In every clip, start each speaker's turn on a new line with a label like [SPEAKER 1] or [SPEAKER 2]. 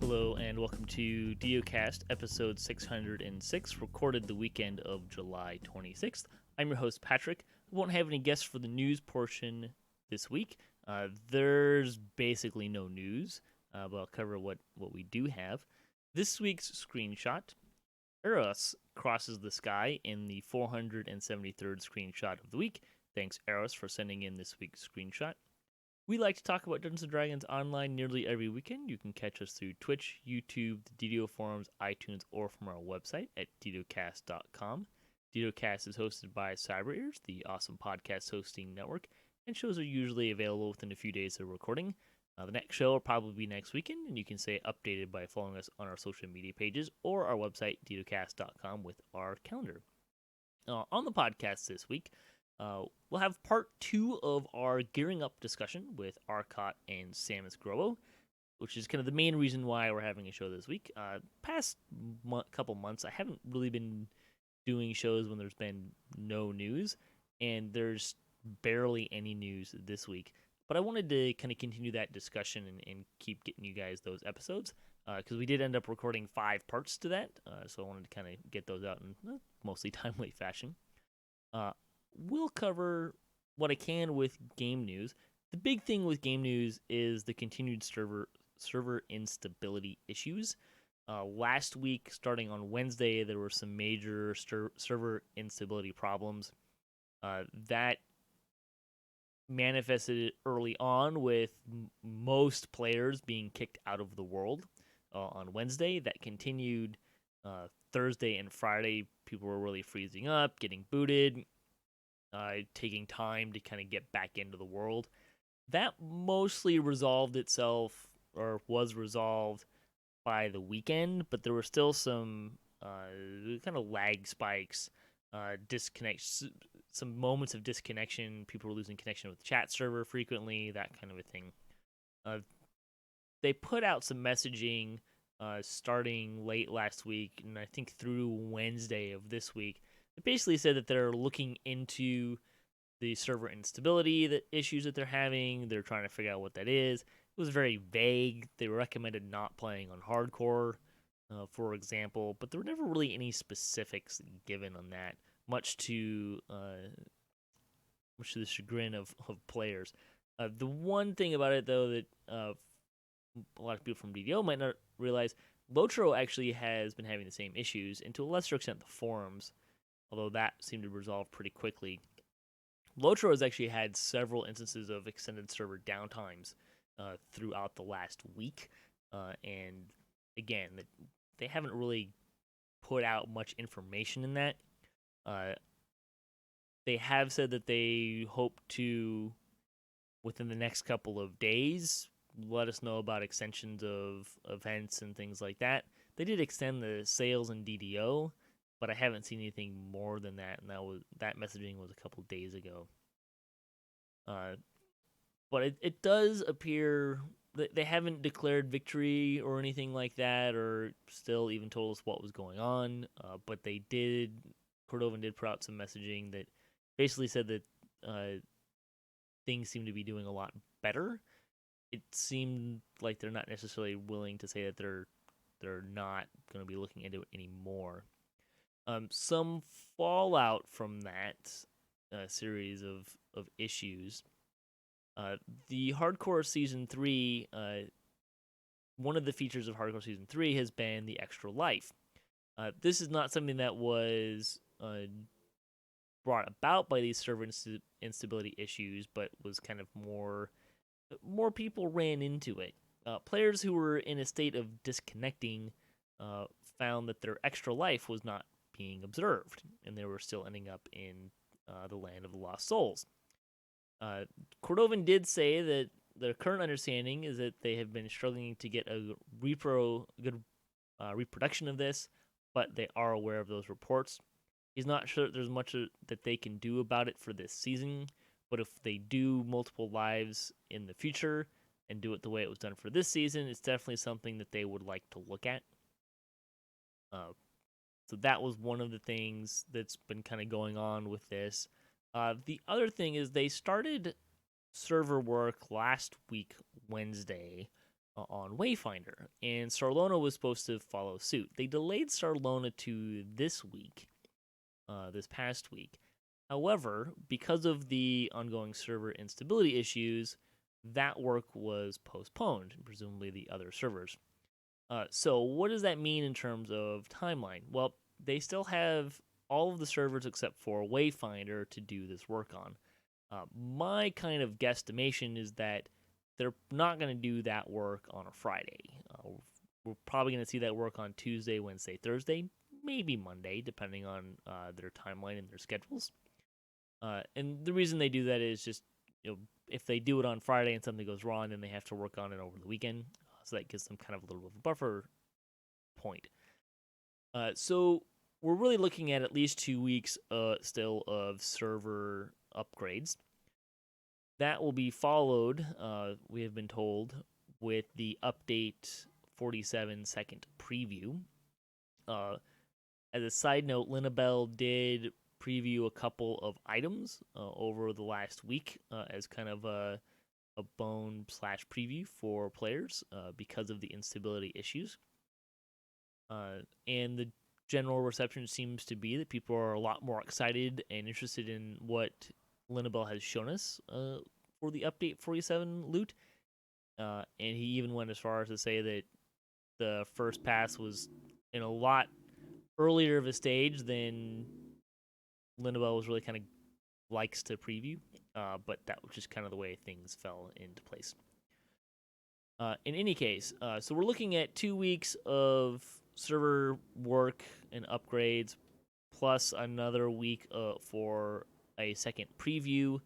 [SPEAKER 1] Hello and welcome to DDOCast episode 606, recorded the weekend of July 26th. I'm your host, Patrick. I won't have any guests for the news portion this week. There's basically no news, but I'll cover what we do have. This week's screenshot, Eros crosses the sky in the 473rd screenshot of the week. Thanks, Eros, for sending in this week's screenshot. We like to talk about Dungeons & Dragons online nearly every weekend. You can catch us through Twitch, YouTube, the DDO forums, iTunes, or from our website at DDOCast.com. DDOCast is hosted by CyberEars, the awesome podcast hosting network, and shows are usually available within a few days of recording. The next show will probably be next weekend, and you can stay updated by following us on our social media pages or our website, DDOCast.com, with our calendar. On the podcast this week, we'll have part 2 of our Gearing Up discussion with Arkat and Samius Gurobo, which is kind of the main reason why we're having a show this week. Past couple months, I haven't really been doing shows when there's been no news, and there's barely any news this week. But I wanted to kind of continue that discussion and keep getting you guys those episodes, because we did end up recording 5 parts to that, so I wanted to kind of get those out in mostly timely fashion. We'll cover what I can with game news. The big thing with game news is the continued server instability issues. Last week, starting on Wednesday, there were some major server instability problems. That manifested early on with most players being kicked out of the world on Wednesday. That continued Thursday and Friday. People were really freezing up, getting booted, taking time to kind of get back into the world. That mostly resolved itself, or was resolved by the weekend, but there were still some kind of lag spikes, some moments of disconnection. People were losing connection with the chat server frequently, that kind of a thing. They put out some messaging starting late last week, and I think through Wednesday of this week. It basically said that they're looking into the server instability, the issues that they're having. They're trying to figure out what that is. It was very vague. They recommended not playing on hardcore, for example, but there were never really any specifics given on that, much to the chagrin of players. The one thing about it, though, that a lot of people from DDO might not realize, Lotro actually has been having the same issues, and to a lesser extent the forums, although that seemed to resolve pretty quickly. Lotro has actually had several instances of extended server downtimes throughout the last week, and again, they haven't really put out much information in that. They have said that they hope to, within the next couple of days, let us know about extensions of events and things like that. They did extend the sales in DDO, but I haven't seen anything more than that, and that messaging was a couple days ago. But it does appear that they haven't declared victory or anything like that, or still even told us what was going on. But Cordovan did put out some messaging that basically said that things seem to be doing a lot better. It seemed like they're not necessarily willing to say that they're not going to be looking into it anymore. Some fallout from that series of issues. The Hardcore Season 3, one of the features of Hardcore Season 3 has been the extra life. This is not something that was brought about by these server instability issues, but was kind of more people ran into it. Players who were in a state of disconnecting found that their extra life was not being observed, and they were still ending up in the land of the lost souls. Cordovan did say that the current understanding is that they have been struggling to get a good reproduction of this, but they are aware of those reports. He's not sure that there's much that they can do about it for this season, but if they do multiple lives in the future and do it the way it was done for this season, it's definitely something that they would like to look at. So that was one of the things that's been kind of going on with this. The other thing is they started server work last week, Wednesday, on Wayfinder, and Sarlona was supposed to follow suit. They delayed Sarlona to this week, this past week. However, because of the ongoing server instability issues, that work was postponed, presumably the other servers. So, what does that mean in terms of timeline? Well, they still have all of the servers except for Wayfinder to do this work on. My kind of guesstimation is that they're not going to do that work on a Friday. We're probably going to see that work on Tuesday, Wednesday, Thursday, maybe Monday, depending on their timeline and their schedules. And the reason they do that is just, if they do it on Friday and something goes wrong, then they have to work on it over the weekend. So that gives them kind of a little bit of a buffer point. So we're really looking at least 2 weeks still of server upgrades. That will be followed, we have been told, with the update 47 second preview. As a side note, Linabel did preview a couple of items over the last week as kind of a bone / preview for players because of the instability issues. And the general reception seems to be that people are a lot more excited and interested in what Linabel has shown us for the update 47 loot. And he even went as far as to say that the first pass was in a lot earlier of a stage than Linabel was really kind of likes to preview, but that was just kind of the way things fell into place. In any case, so we're looking at 2 weeks of server work and upgrades, plus another week for a second preview.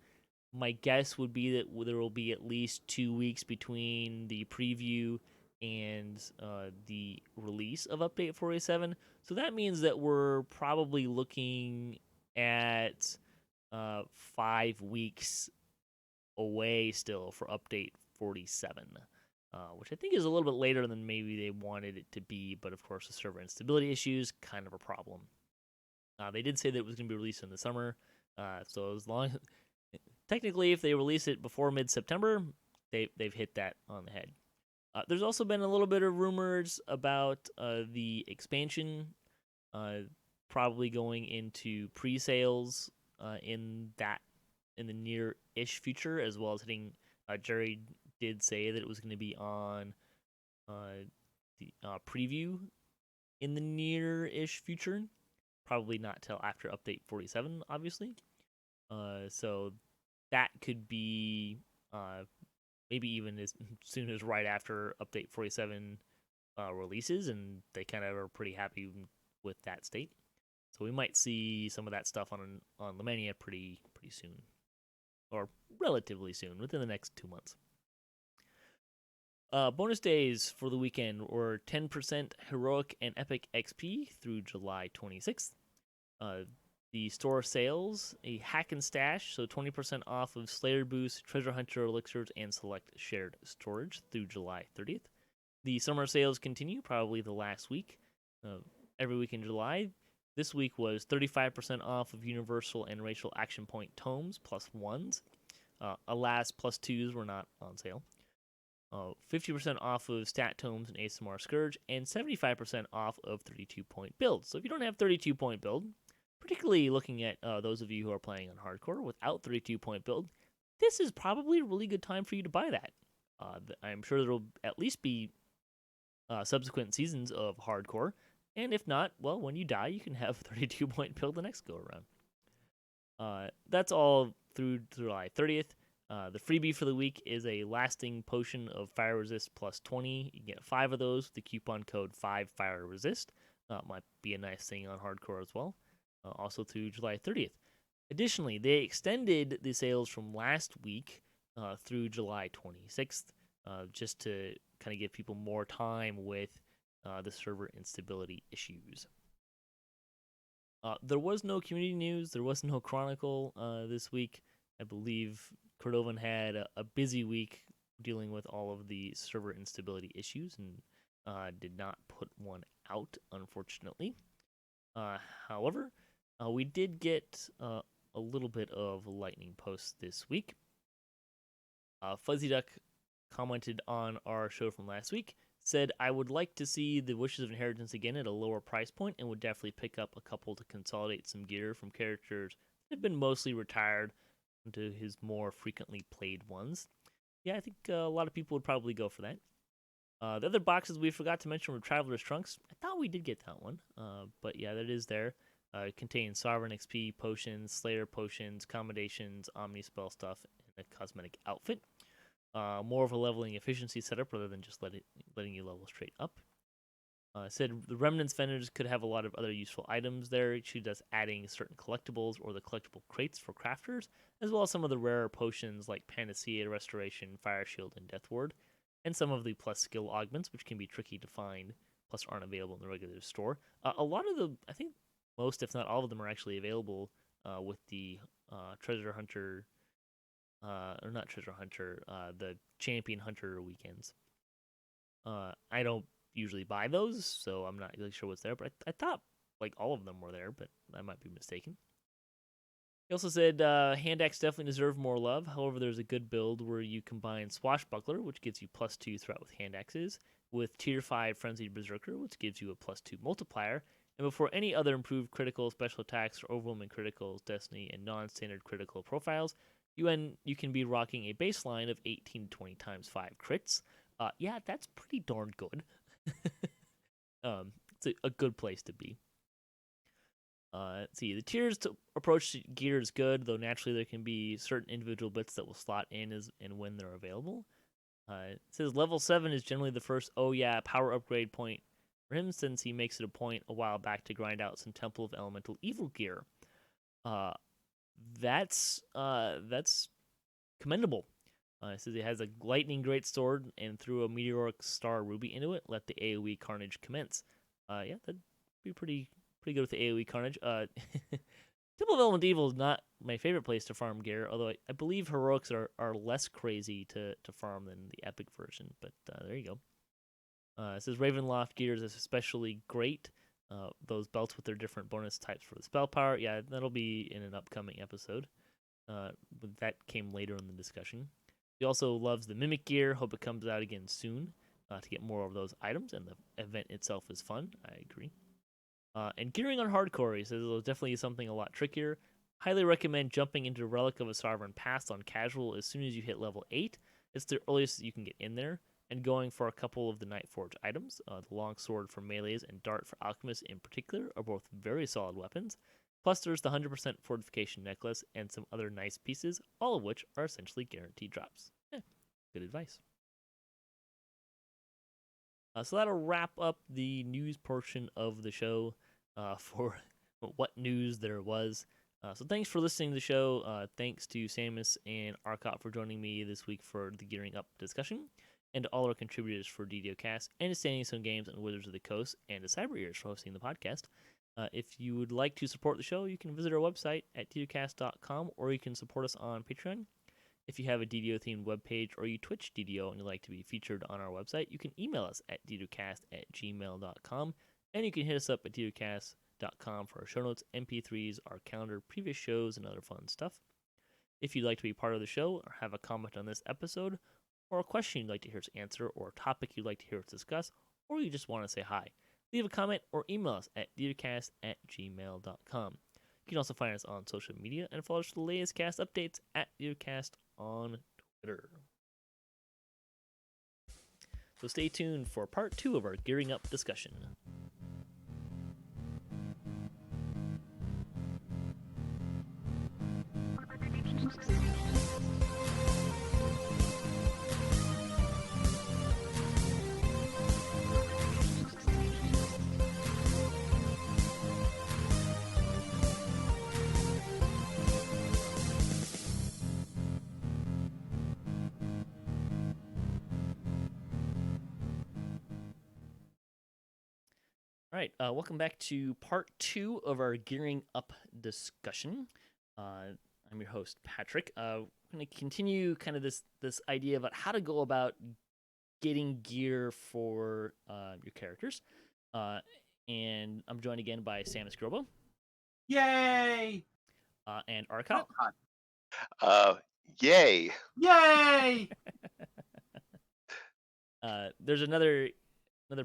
[SPEAKER 1] My guess would be that there will be at least 2 weeks between the preview and the release of Update 47. So that means that we're probably looking at 5 weeks away still for Update 47. Which I think is a little bit later than maybe they wanted it to be, but of course the server instability issues, kind of a problem. They did say that it was going to be released in the summer, so as long technically if they release it before mid-September, they've hit that on the head. There's also been a little bit of rumors about the expansion probably going into pre-sales in the near-ish future, as well as hitting Jerry did say that it was going to be on the preview in the near-ish future. Probably not till after Update 47, obviously. So that could be maybe even as soon as right after Update 47 releases, and they kind of are pretty happy with that state. So we might see some of that stuff on Lemania pretty soon, or relatively soon, within the next 2 months. Bonus days for the weekend were 10% Heroic and Epic XP through July 26th. The store sales, a hack and stash, so 20% off of Slayer Boost, Treasure Hunter elixirs, and select shared storage through July 30th. The summer sales continue, probably the last week, every week in July. This week was 35% off of Universal and Racial Action Point tomes, plus ones. Alas, plus twos were not on sale. 50% off of Stat Tomes and ASMR Scourge, and 75% off of 32-point builds. So if you don't have 32-point build, particularly looking at those of you who are playing on hardcore without 32-point build, this is probably a really good time for you to buy that. I'm sure there will at least be subsequent seasons of hardcore, and if not, well, when you die, you can have 32-point build the next go around. That's all through July 30th. The freebie for the week is a lasting potion of fire resist plus 20. You can get 5 of those with the coupon code 5FIRERESIST. Might be a nice thing on hardcore as well. Also through July 30th. Additionally, they extended the sales from last week through July 26th, just to kind of give people more time with the server instability issues. There was no community news. There was no Chronicle this week. I believe Cordovan had a busy week dealing with all of the server instability issues and did not put one out, unfortunately. However, we did get a little bit of lightning posts this week. Fuzzy Duck commented on our show from last week, said, I would like to see the Wishes of Inheritance again at a lower price point and would definitely pick up a couple to consolidate some gear from characters that have been mostly retired into his more frequently played ones. Yeah, I think a lot of people would probably go for that. The other boxes we forgot to mention were Traveler's Trunks. I thought we did get that one, but yeah, that is there. It contains Sovereign XP potions, Slayer potions, commendations, Omni spell stuff, and a cosmetic outfit. More of a leveling efficiency setup rather than just letting you level straight up. Said the Remnants vendors could have a lot of other useful items there. She does adding certain collectibles or the collectible crates for crafters, as well as some of the rarer potions like Panacea, Restoration, Fire Shield, and Death Ward, and some of the plus skill augments, which can be tricky to find, plus aren't available in the regular store. A lot of the, I think most, if not all of them, are actually available with the Treasure Hunter, or not Treasure Hunter, the Champion Hunter weekends. I don't usually buy those, so I'm not really sure what's there, but I thought like all of them were there, but I might be mistaken. He also said hand axe definitely deserve more love. However, there's a good build where you combine Swashbuckler, which gives you +2 threat with hand axes, with Tier 5 Frenzied Berserker, which gives you a +2 multiplier, and before any other improved critical, special attacks, or overwhelming criticals, destiny, and non-standard critical profiles, you can be rocking a baseline of 18 to 20 times 5 crits. Yeah, that's pretty darn good. It's a good place to be. Let's see, the tiers to approach gear is good, though naturally there can be certain individual bits that will slot in as and when they're available. It says level 7 is generally the first power upgrade point for him, since he makes it a point a while back to grind out some Temple of Elemental Evil gear. That's commendable. It says he has a lightning greatsword and threw a meteoric star ruby into it. Let the AoE carnage commence. Yeah, that'd be pretty good with the AoE carnage. Temple of Elemental Evil is not my favorite place to farm gear, although I believe heroics are less crazy to farm than the epic version. But there you go. It says Ravenloft gear is especially great. Those belts with their different bonus types for the spell power. Yeah, that'll be in an upcoming episode. But that came later in the discussion. He also loves the Mimic gear. Hope it comes out again soon to get more of those items, and the event itself is fun. I agree. And gearing on hardcore, he says it'll definitely something a lot trickier. Highly recommend jumping into Relic of a Sovereign Past on casual as soon as you hit level 8. It's the earliest you can get in there, and going for a couple of the Nightforge items. The Longsword for melees and Dart for alchemists in particular are both very solid weapons. Plus, there's the 100% fortification necklace and some other nice pieces, all of which are essentially guaranteed drops. Good advice. So that'll wrap up the news portion of the show for what news there was. So thanks for listening to the show. Thanks to Samius and Arkat for joining me this week for the Gearing Up discussion, and to all our contributors for DDOCast, and to Standing Stone Games and Wizards of the Coast, and to Cyber Ears for hosting the podcast. If you would like to support the show, you can visit our website at DDOcast.com, or you can support us on Patreon. If you have a DDO-themed webpage, or you Twitch DDO and you'd like to be featured on our website, you can email us at ddocast@gmail.com, and you can hit us up at ddocast.com for our show notes, MP3s, our calendar, previous shows, and other fun stuff. If you'd like to be part of the show, or have a comment on this episode, or a question you'd like to hear us answer, or a topic you'd like to hear us discuss, or you just want to say hi, leave a comment or email us at ddocast@gmail.com. You can also find us on social media and follow us for the latest cast updates at DDOcast on Twitter. So stay tuned for part 2 of our Gearing Up discussion. All right, welcome back to part 2 of our Gearing Up discussion. I'm your host, Patrick. We're going to continue kind of this idea about how to go about getting gear for your characters. And I'm joined again by Samius Gurobo.
[SPEAKER 2] Yay!
[SPEAKER 1] And Arkat.
[SPEAKER 2] Yay!
[SPEAKER 3] Yay!
[SPEAKER 1] There's another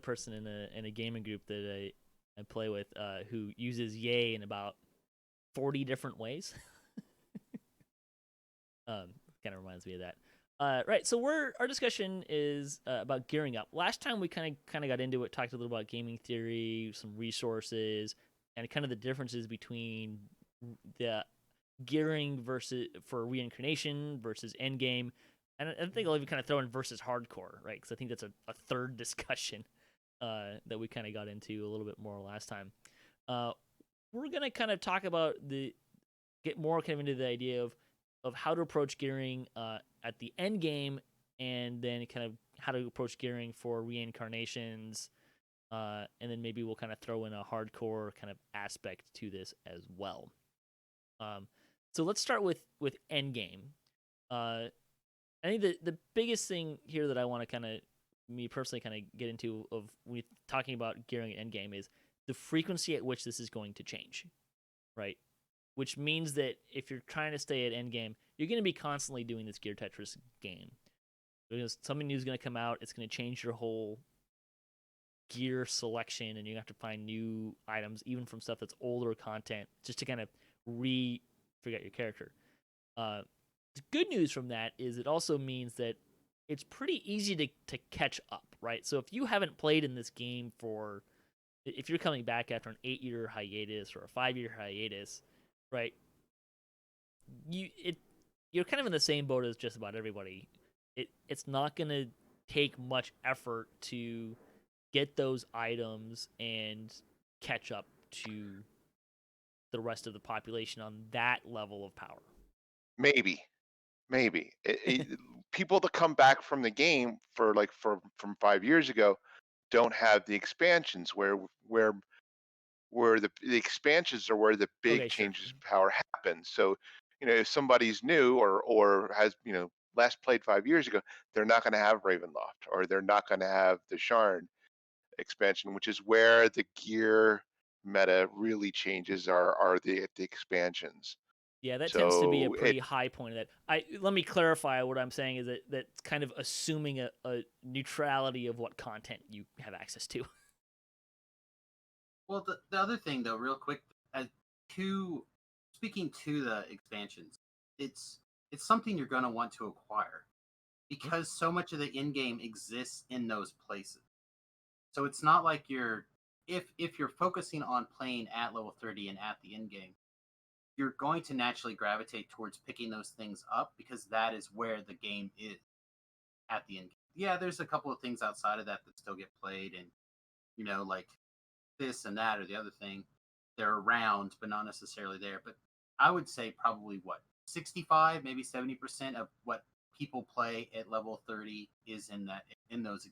[SPEAKER 1] person in a gaming group that I play with who uses yay in about 40 different ways. Kind of reminds me of that. Right, so our discussion is about gearing up. Last time we kind of got into it, talked a little about gaming theory, some resources, and kind of the differences between the gearing versus for reincarnation versus endgame. And I think I'll even kind of throw in versus hardcore, right? Because I think that's a third discussion that we kind of got into a little bit more last time. We're gonna kind of talk about get more kind of into the idea of how to approach gearing at the end game, and then kind of how to approach gearing for reincarnations, and then maybe we'll kind of throw in a hardcore kind of aspect to this as well. So let's start with end game. I think the biggest thing here that I want to kind of me personally kind of get into of when we're talking about gearing at end game is the frequency at which this is going to change, right? Which means that if you're trying to stay at end game, you're going to be constantly doing this gear Tetris game. Because something new is going to come out, it's going to change your whole gear selection, and you have to find new items, even from stuff that's older content, just to kind of figure out your character. The good news from that is it also means that it's pretty easy to catch up, right? So if you haven't played in this game if you're coming back after an 8-year hiatus or a 5-year hiatus, right? You're kind of in the same boat as just about everybody. It's not going to take much effort to get those items and catch up to the rest of the population on that level of power.
[SPEAKER 3] Maybe. People that come back from the game from 5 years ago don't have the expansions where the expansions are where the big changes of power happen. So, if somebody's new or has, last played 5 years ago, they're not going to have Ravenloft, or they're not going to have the Sharn expansion, which is where the gear meta really changes are the expansions.
[SPEAKER 1] Yeah, that tends to be a pretty high point of that. Let me clarify what I'm saying is that that's kind of assuming a neutrality of what content you have access to.
[SPEAKER 2] Well, the other thing, though, real quick, speaking to the expansions, it's something you're going to want to acquire because so much of the in-game exists in those places. So it's not like if you're focusing on playing at level 30 and at the in-game, you're going to naturally gravitate towards picking those things up because that is where the game is at the end. Yeah, there's a couple of things outside of that still get played, and like this and that or the other thing, they're around but not necessarily there. But I would say probably 65, maybe 70% of what people play at level 30 is in those.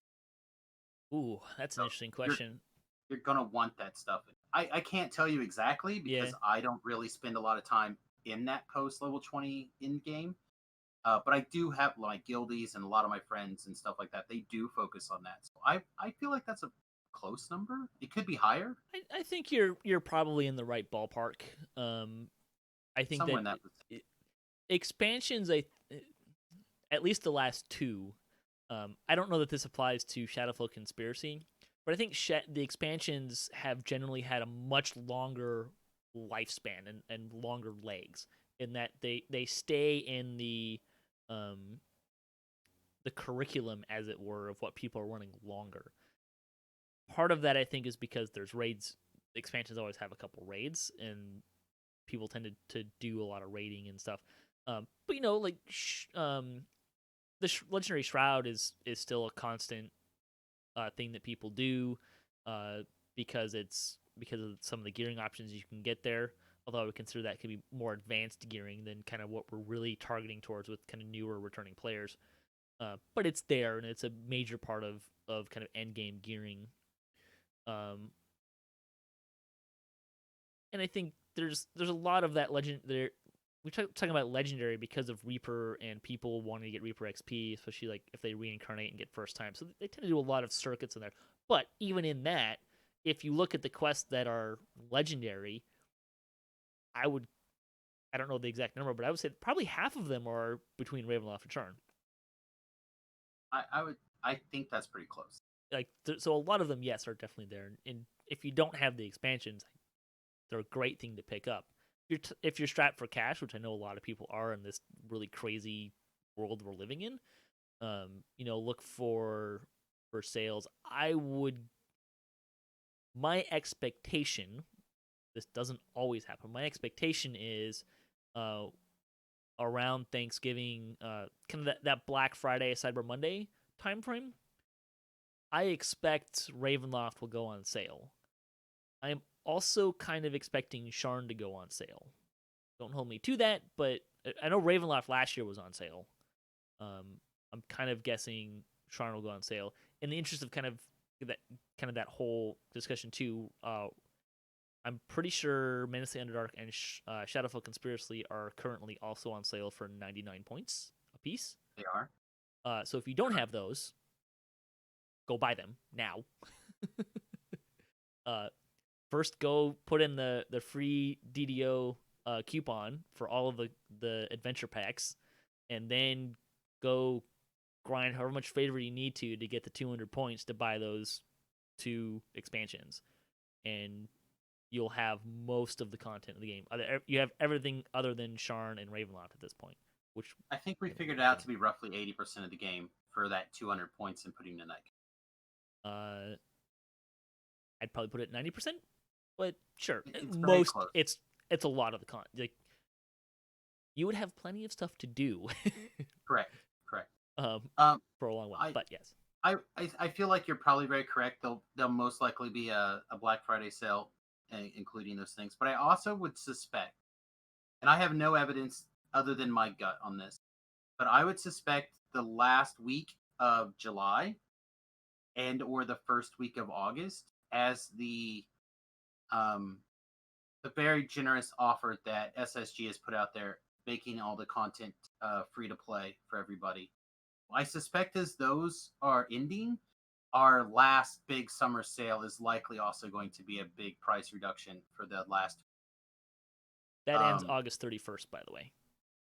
[SPEAKER 1] Ooh, that's an interesting question.
[SPEAKER 2] You're gonna want that stuff. I can't tell you exactly because I don't really spend a lot of time in that post level 20 in game. But I do have my guildies and a lot of my friends and stuff like that. They do focus on that. So I feel like that's a close number. It could be higher.
[SPEAKER 1] I think you're probably in the right ballpark. I think
[SPEAKER 2] somewhere
[SPEAKER 1] that expansions, at least the last two. I don't know that this applies to Shadowfell Conspiracy, but I think the expansions have generally had a much longer lifespan and longer legs in that they stay in the curriculum, as it were, of what people are running longer. Part of that, I think, is because there's raids. Expansions always have a couple raids, and people tend to do a lot of raiding and stuff. But like the Legendary Shroud is still a constant thing that people do because of some of the gearing options you can get there. Although I would consider that could be more advanced gearing than kind of what we're really targeting towards with kind of newer returning players. But it's there, and it's a major part of kind of end game gearing. And I think there's a lot of that legend there. We're talking about legendary because of Reaper and people wanting to get Reaper XP, especially like if they reincarnate and get first time. So they tend to do a lot of circuits in there. But even in that, if you look at the quests that are legendary, I don't know the exact number, but I would say probably half of them are between Ravenloft and Sharn.
[SPEAKER 2] I think that's pretty close.
[SPEAKER 1] Like, so a lot of them, yes, are definitely there. And if you don't have the expansions, they're a great thing to pick up. If you're strapped for cash, which I know a lot of people are in this really crazy world we're living in, look for sales. My expectation, this doesn't always happen. My expectation is around Thanksgiving, kind of that Black Friday, Cyber Monday time frame. I expect Ravenloft will go on sale. I am also kind of expecting Sharn to go on sale. Don't hold me to that, but I know Ravenloft last year was on sale. I'm kind of guessing Sharn will go on sale. In the interest of kind of that whole discussion too, I'm pretty sure Menace to the Underdark and Shadowfell Conspiracy are currently also on sale for 99 points a piece.
[SPEAKER 2] They are.
[SPEAKER 1] So if you don't have those, go buy them now. First, go put in the free DDO coupon for all of the adventure packs, and then go grind however much favor you need to get the 200 points to buy those 2 expansions, and you'll have most of the content of the game. You have everything other than Sharn and Ravenloft at this point. Which
[SPEAKER 2] I think we figured out to be roughly 80% of the game for that 200 points and putting in that game.
[SPEAKER 1] I'd probably put it 90%, but sure.
[SPEAKER 2] It's
[SPEAKER 1] it's a lot of the content. Like, you would have plenty of stuff to do.
[SPEAKER 2] Correct.
[SPEAKER 1] For a long while, but yes.
[SPEAKER 2] I feel like you're probably very correct. There'll most likely be a Black Friday sale, including those things. But I also would suspect, and I have no evidence other than my gut on this, but I would suspect the last week of July and or the first week of August as the very generous offer that SSG has put out there, making all the content free to play for everybody. I suspect as those are ending, our last big summer sale is likely also going to be a big price reduction for the last.
[SPEAKER 1] That ends August 31st, by the way.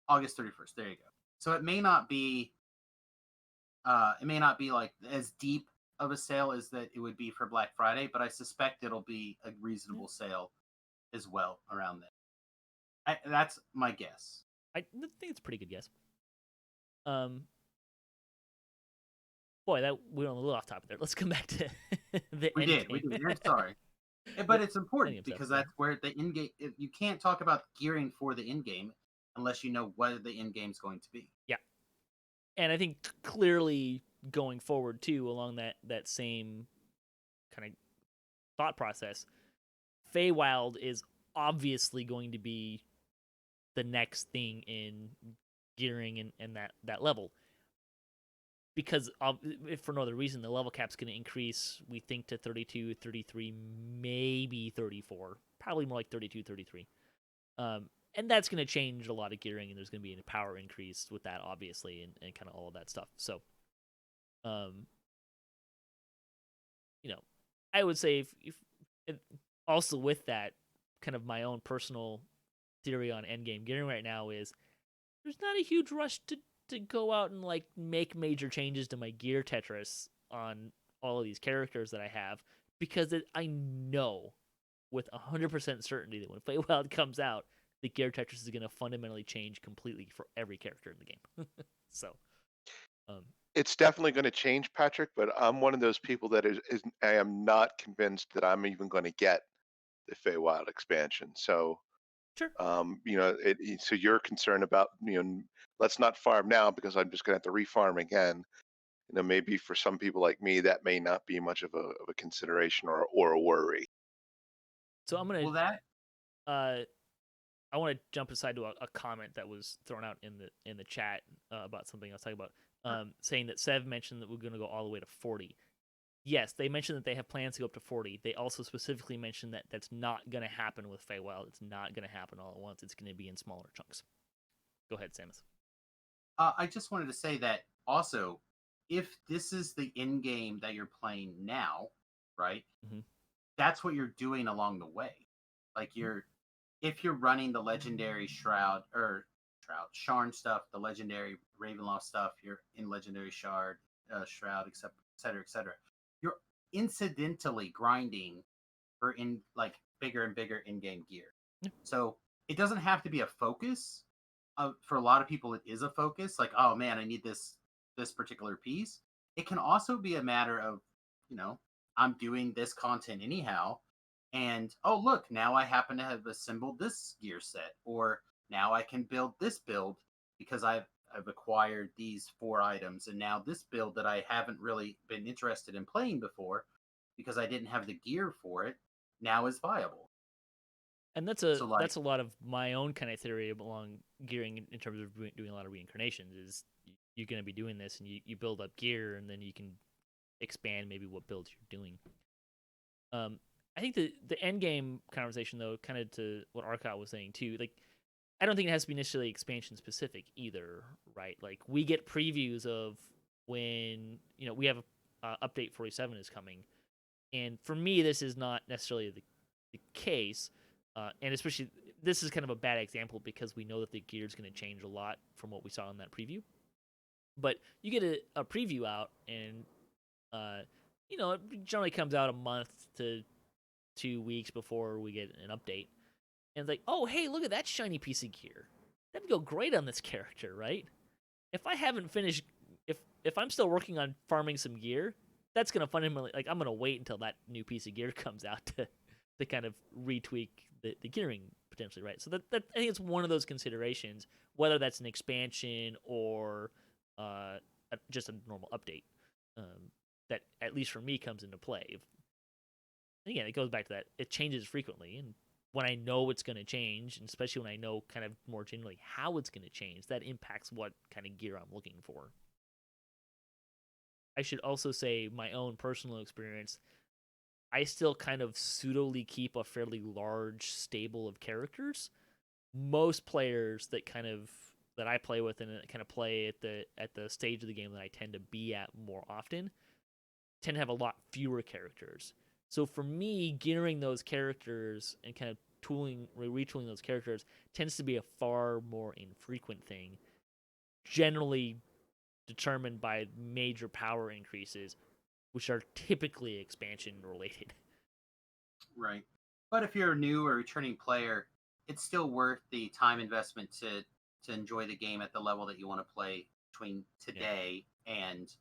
[SPEAKER 2] August 31st. There you go. So it may not be like as deep of a sale as that it would be for Black Friday, but I suspect it'll be a reasonable sale as well around there. That's my guess.
[SPEAKER 1] I think it's a pretty good guess. Boy, that we went a little off topic there. Let's come back to the
[SPEAKER 2] We did. You're sorry. But it's important because that's where the in game. You can't talk about gearing for the in game unless you know what the in game's going to be.
[SPEAKER 1] Yeah, and I think clearly going forward too, along that same kind of thought process, Feywild is obviously going to be the next thing in gearing and that level. Because if for no other reason, the level cap's going to increase, we think, to 32, 33, maybe 34. Probably more like 32, 33. And that's going to change a lot of gearing, and there's going to be a power increase with that, obviously, and kind of all of that stuff. So, I would say if also with that, kind of my own personal theory on endgame gearing right now is there's not a huge rush to go out and like make major changes to my gear Tetris on all of these characters that I have, because I know with 100% certainty that when Feywild comes out, the gear Tetris is going to fundamentally change completely for every character in the game. So,
[SPEAKER 3] it's definitely going to change, Patrick. But I'm one of those people that I am not convinced that I'm even going to get the Feywild expansion. So,
[SPEAKER 1] sure.
[SPEAKER 3] So you're concerned about let's not farm now because I'm just going to have to refarm again. Maybe for some people like me, that may not be much of a consideration or a worry.
[SPEAKER 1] So I'm gonna.
[SPEAKER 2] Well, that.
[SPEAKER 1] I want to jump aside to a comment that was thrown out in the chat about something I was talking about, saying that Sev mentioned that we're going to go all the way to 40. Yes, they mentioned that they have plans to go up to 40. They also specifically mentioned that that's not going to happen with Feywild. It's not going to happen all at once. It's going to be in smaller chunks. Go ahead, Samus.
[SPEAKER 2] I just wanted to say that also, if this is the in game that you're playing now, right?
[SPEAKER 1] Mm-hmm.
[SPEAKER 2] That's what you're doing along the way. Like if you're running the legendary Sharn stuff, the legendary Ravenloft stuff, you're in legendary Shard. shroud, et cetera, et cetera. You're incidentally grinding for bigger and bigger in-game gear. So it doesn't have to be a focus. For a lot of people, it is a focus. Like, oh man, I need this particular piece. It can also be a matter of, I'm doing this content anyhow, and oh look, now I happen to have assembled this gear set, or now I can build this build because I've acquired these 4 items, and now this build that I haven't really been interested in playing before because I didn't have the gear for it now is viable.
[SPEAKER 1] And that's a lot of my own kind of theory along gearing in terms of doing a lot of reincarnations. Is you're going to be doing this, and you build up gear, and then you can expand maybe what builds you're doing. I think the end game conversation, though, kind of to what Arkat was saying too, like, I don't think it has to be necessarily expansion specific either, right? Like, we get previews of when we have update 47 is coming, and for me, this is not necessarily the case, and especially this is kind of a bad example because we know that the gear is going to change a lot from what we saw in that preview. But you get a preview out, and it generally comes out a month to 2 weeks before we get an update. And it's like, oh, hey, look at that shiny piece of gear. That'd go great on this character, right? If I haven't finished, if I'm still working on farming some gear, that's going to fundamentally, like, I'm going to wait until that new piece of gear comes out to kind of retweak the gearing potentially, right? So that I think it's one of those considerations, whether that's an expansion or just a normal update, that at least for me comes into play. Again, it goes back to that. It changes frequently, and when I know it's going to change, and especially when I know kind of more generally how it's going to change, that impacts what kind of gear I'm looking for. I should also say my own personal experience, I still kind of pseudoly keep a fairly large stable of characters. Most players that I play with and kind of play at the stage of the game that I tend to be at more often tend to have a lot fewer characters. So for me, gearing those characters and kind of retooling those characters tends to be a far more infrequent thing, generally determined by major power increases, which are typically expansion related.
[SPEAKER 2] Right. But if you're a new or returning player, it's still worth the time investment to enjoy the game at the level that you want to play between today and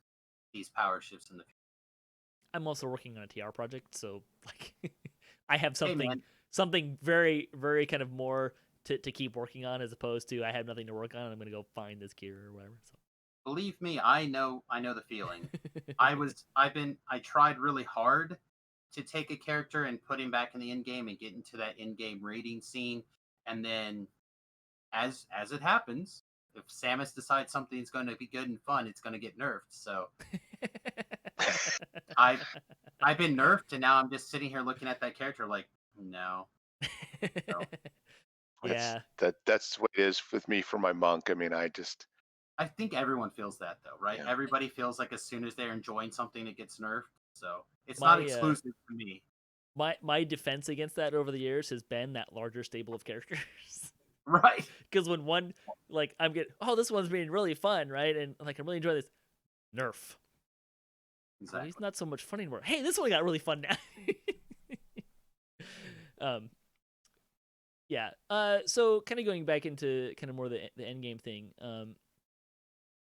[SPEAKER 2] these power shifts in the future.
[SPEAKER 1] I'm also working on a TR project, so like I have something very, very kind of more to keep working on, as opposed to I have nothing to work on and I'm gonna go find this gear or whatever. So
[SPEAKER 2] believe me, I know the feeling. I tried really hard to take a character and put him back in the end game and get into that end game raiding scene, and then as it happens, if Samus decides something's going to be good and fun, it's going to get nerfed. So I've been nerfed, and now I'm just sitting here looking at that character like, no.
[SPEAKER 1] Yeah,
[SPEAKER 3] that's what it is with me for my monk. I mean, I
[SPEAKER 2] think everyone feels that though, right?
[SPEAKER 3] Yeah.
[SPEAKER 2] Everybody feels like as soon as they're enjoying something, it gets nerfed. So it's not exclusive to me.
[SPEAKER 1] My defense against that over the years has been that larger stable of characters.
[SPEAKER 2] Right.
[SPEAKER 1] Because when one, like, this one's being really fun, right? And like, I'm really enjoying this. Nerf.
[SPEAKER 2] Exactly.
[SPEAKER 1] Oh, he's not so much fun anymore. Hey, this one got really fun now. Yeah. So kind of going back into kind of more the end game thing.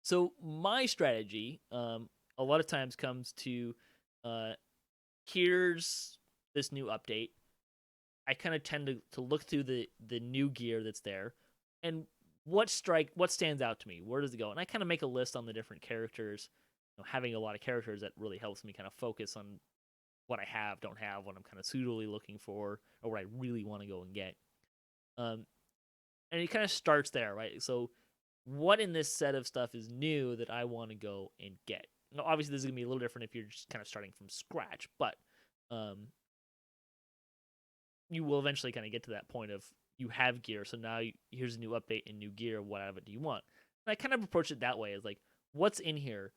[SPEAKER 1] So my strategy, a lot of times comes to, here's this new update. I kind of tend to look through the new gear that's there, and what stands out to me. Where does it go? And I kind of make a list on the different characters. Having a lot of characters, that really helps me kind of focus on what I have, don't have, what I'm kind of pseudoly looking for, or what I really want to go and get. And it kind of starts there, right? So what in this set of stuff is new that I want to go and get? Now, obviously, this is going to be a little different if you're just kind of starting from scratch, but you will eventually kind of get to that point of you have gear, so now here's a new update and new gear. What out of it do you want? And I kind of approach it that way, as like, what's in here?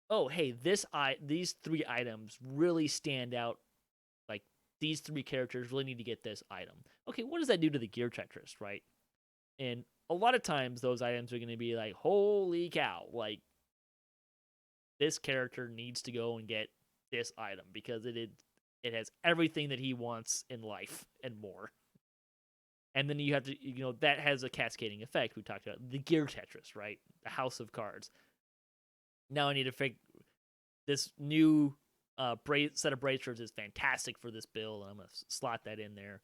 [SPEAKER 1] Oh, hey, these 3 items really stand out. Like, these 3 characters really need to get this item. Okay, what does that do to the gear checklist, right? And a lot of times those items are going to be like, holy cow, like, this character needs to go and get this item because it has everything that he wants in life and more. And then you have to, that has a cascading effect. We talked about the gear Tetris, right? The house of cards. Now I need to figure this new set of bracers is fantastic for this build, and I'm going to slot that in there.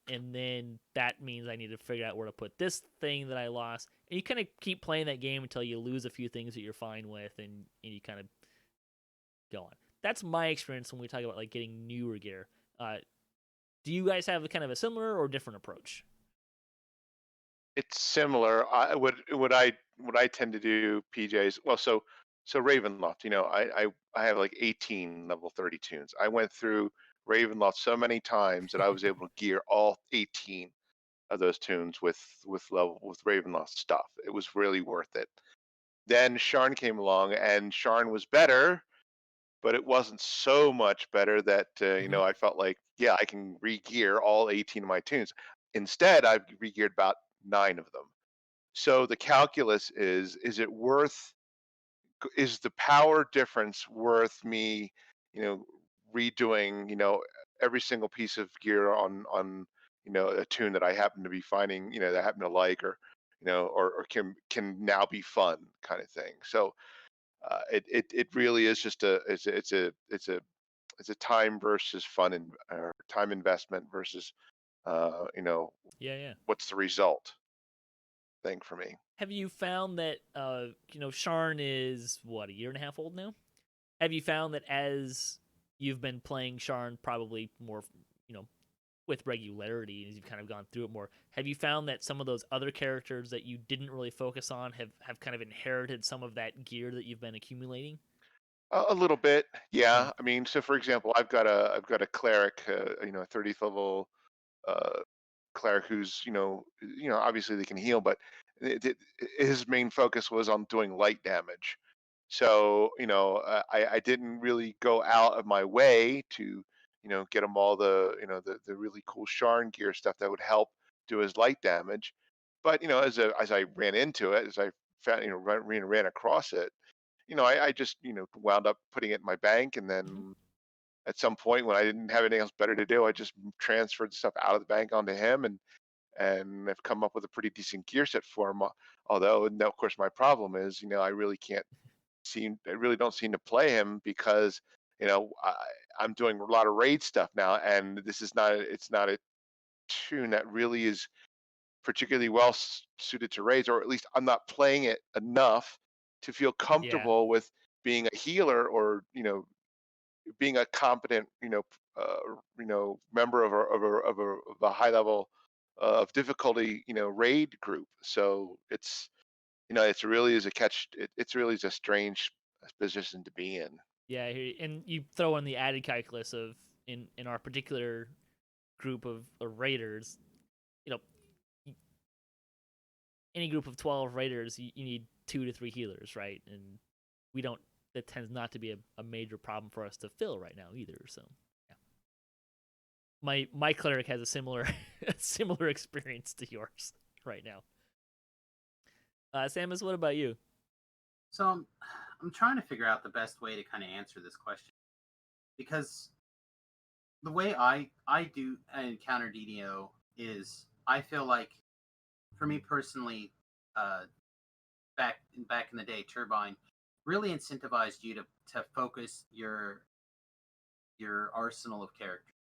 [SPEAKER 1] And then that means I need to figure out where to put this thing that I lost. And you kind of keep playing that game until you lose a few things that you're fine with, and you kind of go on. That's my experience when we talk about like getting newer gear. Do you guys have kind of a similar or different approach?
[SPEAKER 3] It's similar. What I tend to do, PJs. Well, so Ravenloft. I have like 18 level 30 tunes. I went through Ravenloft so many times that I was able to gear all 18 of those tunes with Ravenloft stuff. It was really worth it. Then Sharn came along, and Sharn was better, but it wasn't so much better that I felt like, yeah, I can re-gear all 18 of my tunes. Instead, I've re-geared about 9 of them. So the calculus is the power difference worth me, redoing, every single piece of gear on a tune that I happen to be finding, that I happen to like, or or can now be fun kind of thing. So it really is just it's a time versus fun and or time investment versus
[SPEAKER 1] Yeah.
[SPEAKER 3] what's the result thing for me.
[SPEAKER 1] Have you found that Sharn is what, a year and a half old now? Have you found that as you've been playing Sharn probably more, with regularity as you've kind of gone through it more, have you found that some of those other characters that you didn't really focus on have kind of inherited some of that gear that you've been accumulating?
[SPEAKER 3] A little bit,
[SPEAKER 1] Yeah.
[SPEAKER 3] yeah. I mean, so for example, I've got a cleric, a 30th level uh, cleric who's obviously they can heal, but it, it, his main focus was on doing light damage. So I didn't really go out of my way to get him all the the really cool Sharn gear stuff that would help do his light damage. But as I ran into it, as I found ran across it, I just wound up putting it in my bank, and
[SPEAKER 1] Mm-hmm.
[SPEAKER 3] then at some point when I didn't have anything else better to do, I just transferred the stuff out of the bank onto him, and I've come up with a pretty decent gear set for him. Although, and of course, my problem is, I really don't seem to play him because I'm doing a lot of raid stuff now, and it's not a tune that really is particularly well suited to raids, or at least I'm not playing it enough to feel
[SPEAKER 1] Yeah.
[SPEAKER 3] comfortable with being a healer, or being a competent member of a high level of difficulty raid group. So it's really is a catch. It's really is a strange position to be in.
[SPEAKER 1] Yeah, and you throw in the added calculus of in our particular group of raiders, you know, any group of 12 raiders, you need 2 to 3 healers, right? And we don't. That tends not to be a major problem for us to fill right now either. So, yeah, my cleric has a similar a similar experience to yours right now. Samus, what about you?
[SPEAKER 2] So I'm trying to figure out the best way to kind of answer this question, because the way I do encounter DDO is, I feel like, for me personally, uh, back in the day, Turbine really incentivized you to focus your arsenal of characters,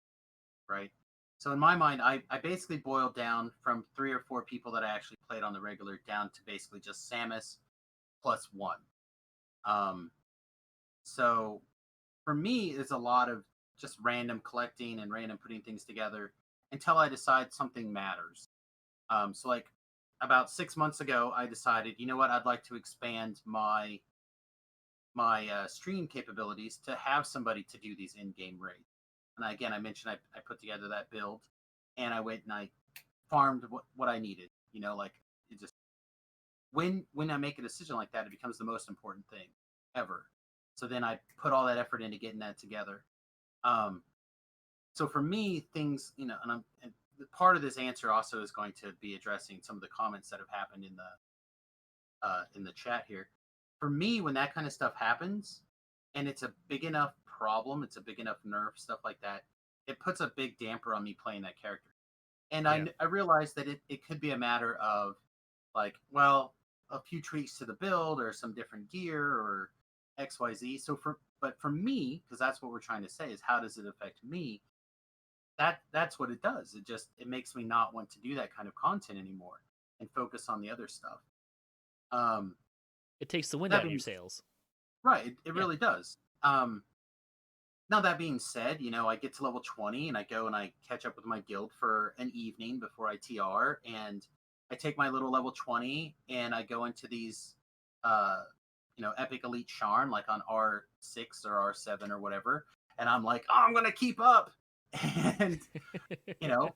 [SPEAKER 2] right? So in my mind, I basically boiled down from 3 or 4 people that I actually played on the regular down to basically just Samus plus one. Um, so for me, it's a lot of just random collecting and random putting things together until I decide something matters. So like about 6 months ago, I decided, you know what, I'd like to expand my stream capabilities to have somebody to do these in-game raids. And again, I mentioned I put together that build, and I went and I farmed what I needed. Like, it just, when I make a decision like that, it becomes the most important thing ever. So then I put all that effort into getting that together. Um, so for me, things, and part of this answer also is going to be addressing some of the comments that have happened in the chat here. for me, when that kind of stuff happens, and it's a big enough problem, it's a big enough nerf, stuff like that, it puts a big damper on me playing that character. And
[SPEAKER 1] Yeah.
[SPEAKER 2] I realized that it could be a matter of like, well, a few tweaks to the build or some different gear or XYZ. But for me, because that's what we're trying to say is how does it affect me? That's what it does. It makes me not want to do that kind of content anymore and focus on the other stuff. Um,
[SPEAKER 1] It takes the wind
[SPEAKER 2] that
[SPEAKER 1] out of your
[SPEAKER 2] being
[SPEAKER 1] sails.
[SPEAKER 2] right, it
[SPEAKER 1] Yeah.
[SPEAKER 2] really does. Now that being said, I get to level 20 and I go and I catch up with my guild for an evening before I TR, and I take my little level 20 and I go into these epic elite charm like on R6 or R7 or whatever, and I'm like, "Oh, I'm going to keep up." And you know,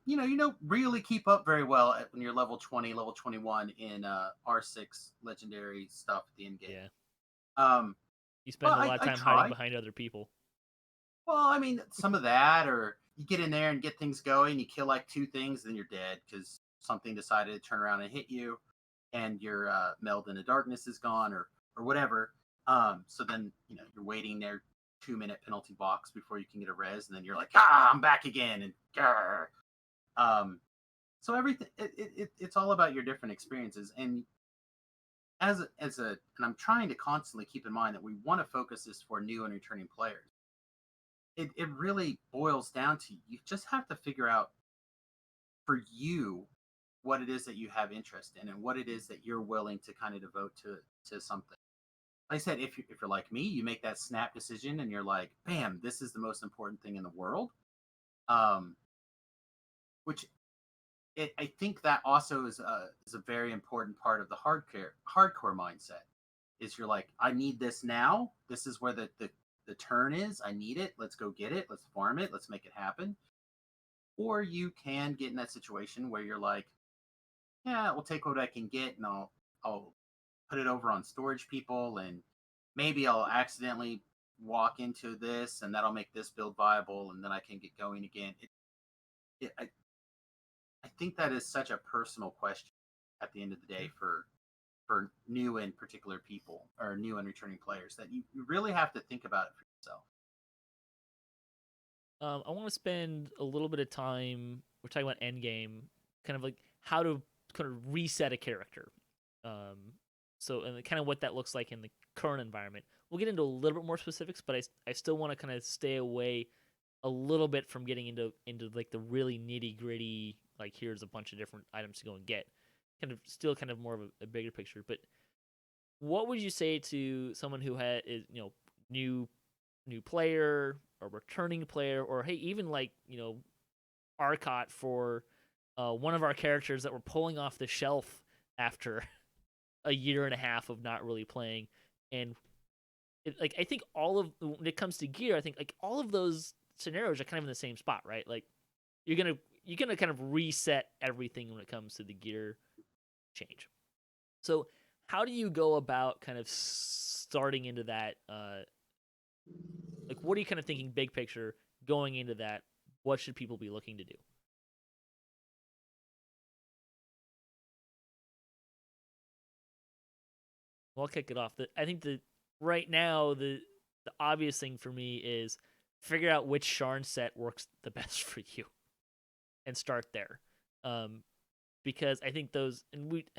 [SPEAKER 2] you don't really keep up very well when you're level 20, level 21 in R6 legendary stuff at the end game.
[SPEAKER 1] Yeah.
[SPEAKER 2] Um
[SPEAKER 1] You spend
[SPEAKER 2] but
[SPEAKER 1] a lot of
[SPEAKER 2] I
[SPEAKER 1] time hiding
[SPEAKER 2] try.
[SPEAKER 1] behind other people.
[SPEAKER 2] Well, I mean, some of that, or you get in there and get things going, you kill like two things, then you're dead because something decided to turn around and hit you, and your meld into darkness is gone, or whatever. So then you're waiting there 2 minute penalty box before you can get a res, and then you're like, I'm back again, and grr. So everything it's all about your different experiences, and and I'm trying to constantly keep in mind that we want to focus this for new and returning players. It really boils down to you just have to figure out for you what it is that you have interest in and what it is that you're willing to kind of devote to something. Like I said, if you're like me, you make that snap decision and you're like, bam, this is the most important thing in the world. Um, which I think that also is a very important part of the hardcore mindset. Is you're like, I need this now. This is where the turn is. I need it. Let's go get it. Let's farm it. Let's make it happen. Or you can get in that situation where you're like, yeah, we'll take what I can get and I'll put it over on storage people, and maybe I'll accidentally walk into this and that'll make this build viable and then I can get going again. I think that is such a personal question at the end of the day for new and particular people or new and returning players that you really have to think about it for yourself.
[SPEAKER 1] I want to spend a little bit of time. We're talking about endgame, kind of like how to kind of reset a character. And kind of what that looks like in the current environment. We'll get into a little bit more specifics, but I still want to kind of stay away a little bit from getting into like the really nitty gritty. Like here's a bunch of different items to go and get. Kind of more of a bigger picture. But what would you say to someone who is new player or returning player, or hey, even like Arkat for one of our characters that we're pulling off the shelf after a year and a half of not really playing, and I think when it comes to gear, I think like all of those scenarios are kind of in the same spot, right? Like you're gonna kind of reset everything when it comes to the gear change. So how do you go about kind of starting into that? Like, what are you kind of thinking big picture going into that? What should people be looking to do? Well, I'll kick it off. I think that right now the obvious thing for me is figure out which Sharn set works the best for you, and start there. Because I think I